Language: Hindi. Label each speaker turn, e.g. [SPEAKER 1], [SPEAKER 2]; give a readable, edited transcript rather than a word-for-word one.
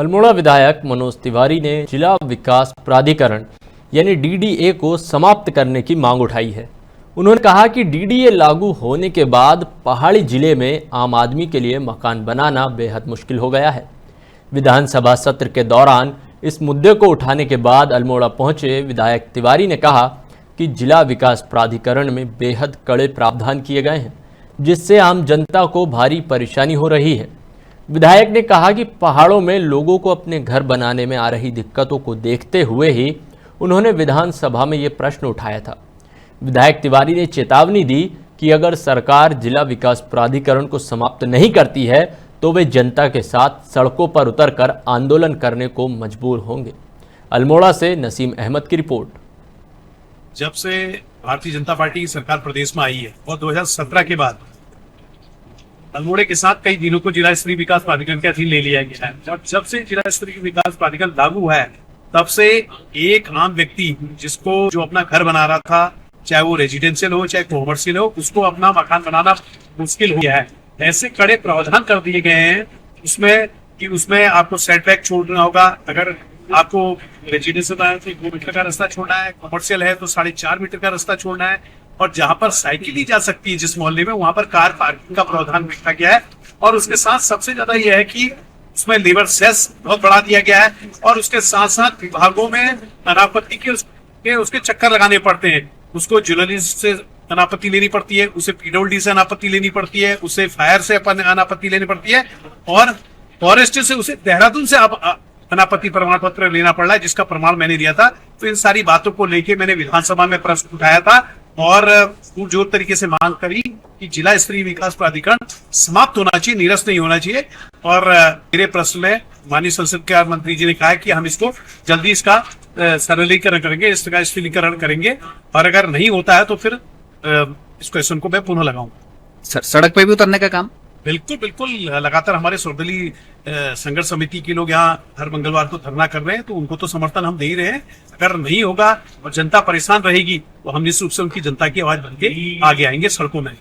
[SPEAKER 1] अल्मोड़ा विधायक मनोज तिवारी ने जिला विकास प्राधिकरण यानी डीडीए को समाप्त करने की मांग उठाई है। उन्होंने कहा कि डीडीए लागू होने के बाद पहाड़ी जिले में आम आदमी के लिए मकान बनाना बेहद मुश्किल हो गया है। विधानसभा सत्र के दौरान इस मुद्दे को उठाने के बाद अल्मोड़ा पहुंचे विधायक तिवारी ने कहा कि जिला विकास प्राधिकरण में बेहद कड़े प्रावधान किए गए हैं, जिससे आम जनता को भारी परेशानी हो रही है। विधायक ने कहा कि पहाड़ों में लोगों को अपने घर बनाने में आ रही दिक्कतों को देखते हुए ही उन्होंने विधानसभा में ये प्रश्न उठाया था। विधायक तिवारी ने चेतावनी दी कि अगर सरकार जिला विकास प्राधिकरण को समाप्त नहीं करती है तो वे जनता के साथ सड़कों पर उतरकर आंदोलन करने को मजबूर होंगे। अल्मोड़ा से नसीम अहमद की रिपोर्ट।
[SPEAKER 2] जब से भारतीय जनता पार्टी की सरकार प्रदेश में आई है और 2017 के बाद अल्मोड़े के साथ कई जिलों को जिला स्तरीय विकास प्राधिकरण के अधीन ले लिया गया है। और जब से जिला स्तरीय विकास प्राधिकरण लागू है तब से एक आम व्यक्ति जिसको जो अपना घर बना रहा था, चाहे वो रेजिडेंशियल हो चाहे कॉमर्शियल हो, उसको अपना मकान बनाना मुश्किल हो गया है। ऐसे कड़े प्रावधान कर दिए गए हैं उसमें आपको सेटबैक छोड़ना होगा। अगर आपको रेजिडेंशियल है तो 2 मीटर का रास्ता छोड़ना है, कॉमर्शियल है तो 4.5 मीटर का रास्ता छोड़ना है, और जहां पर साइकिल ही जा सकती है जिस मोहल्ले में, वहां पर कार पार्किंग का प्रावधान रखा गया है। और उसके साथ सबसे ज्यादा यह है कि उसमें लेबर सेस बहुत बढ़ा दिया गया है, और उसके साथ साथ विभागों में अनापत्ति के उसके चक्कर लगाने पड़ते हैं। उसको ज्वेलरीज से अनापत्ति लेनी पड़ती है, उसे पीडब्ल्यूडी से अनापत्ति लेनी पड़ती है, उसे फायर से अनापत्ति लेनी पड़ती है, और फॉरेस्ट से उसे देहरादून से अनापत्ति प्रमाण पत्र लेना पड़ रहा है, जिसका प्रमाण मैंने दिया था। तो इन सारी बातों को लेके मैंने विधानसभा में प्रश्न उठाया था और पुरजोर तरीके से मांग करी कि जिला स्तरीय विकास प्राधिकरण समाप्त होना चाहिए, निरस्त नहीं होना चाहिए। और मेरे प्रश्न में माननीय संसद के मंत्री जी ने कहा कि हम इसको जल्दी इसका सरलीकरण करेंगे, इसका स्थिरीकरण करेंगे, और अगर नहीं होता है तो फिर इस क्वेश्चन को मैं पुनः लगाऊंगा।
[SPEAKER 3] सड़क पे भी उतरने का काम
[SPEAKER 2] बिल्कुल बिल्कुल लगातार हमारे सर्वदलीय संघर्ष समिति के लोग यहाँ हर मंगलवार को धरना कर रहे हैं, तो उनको तो समर्थन हम दे ही रहे हैं। अगर नहीं होगा और जनता परेशान रहेगी तो हम निश्चित रूप से उनकी जनता की आवाज बन के आगे आएंगे सड़कों में।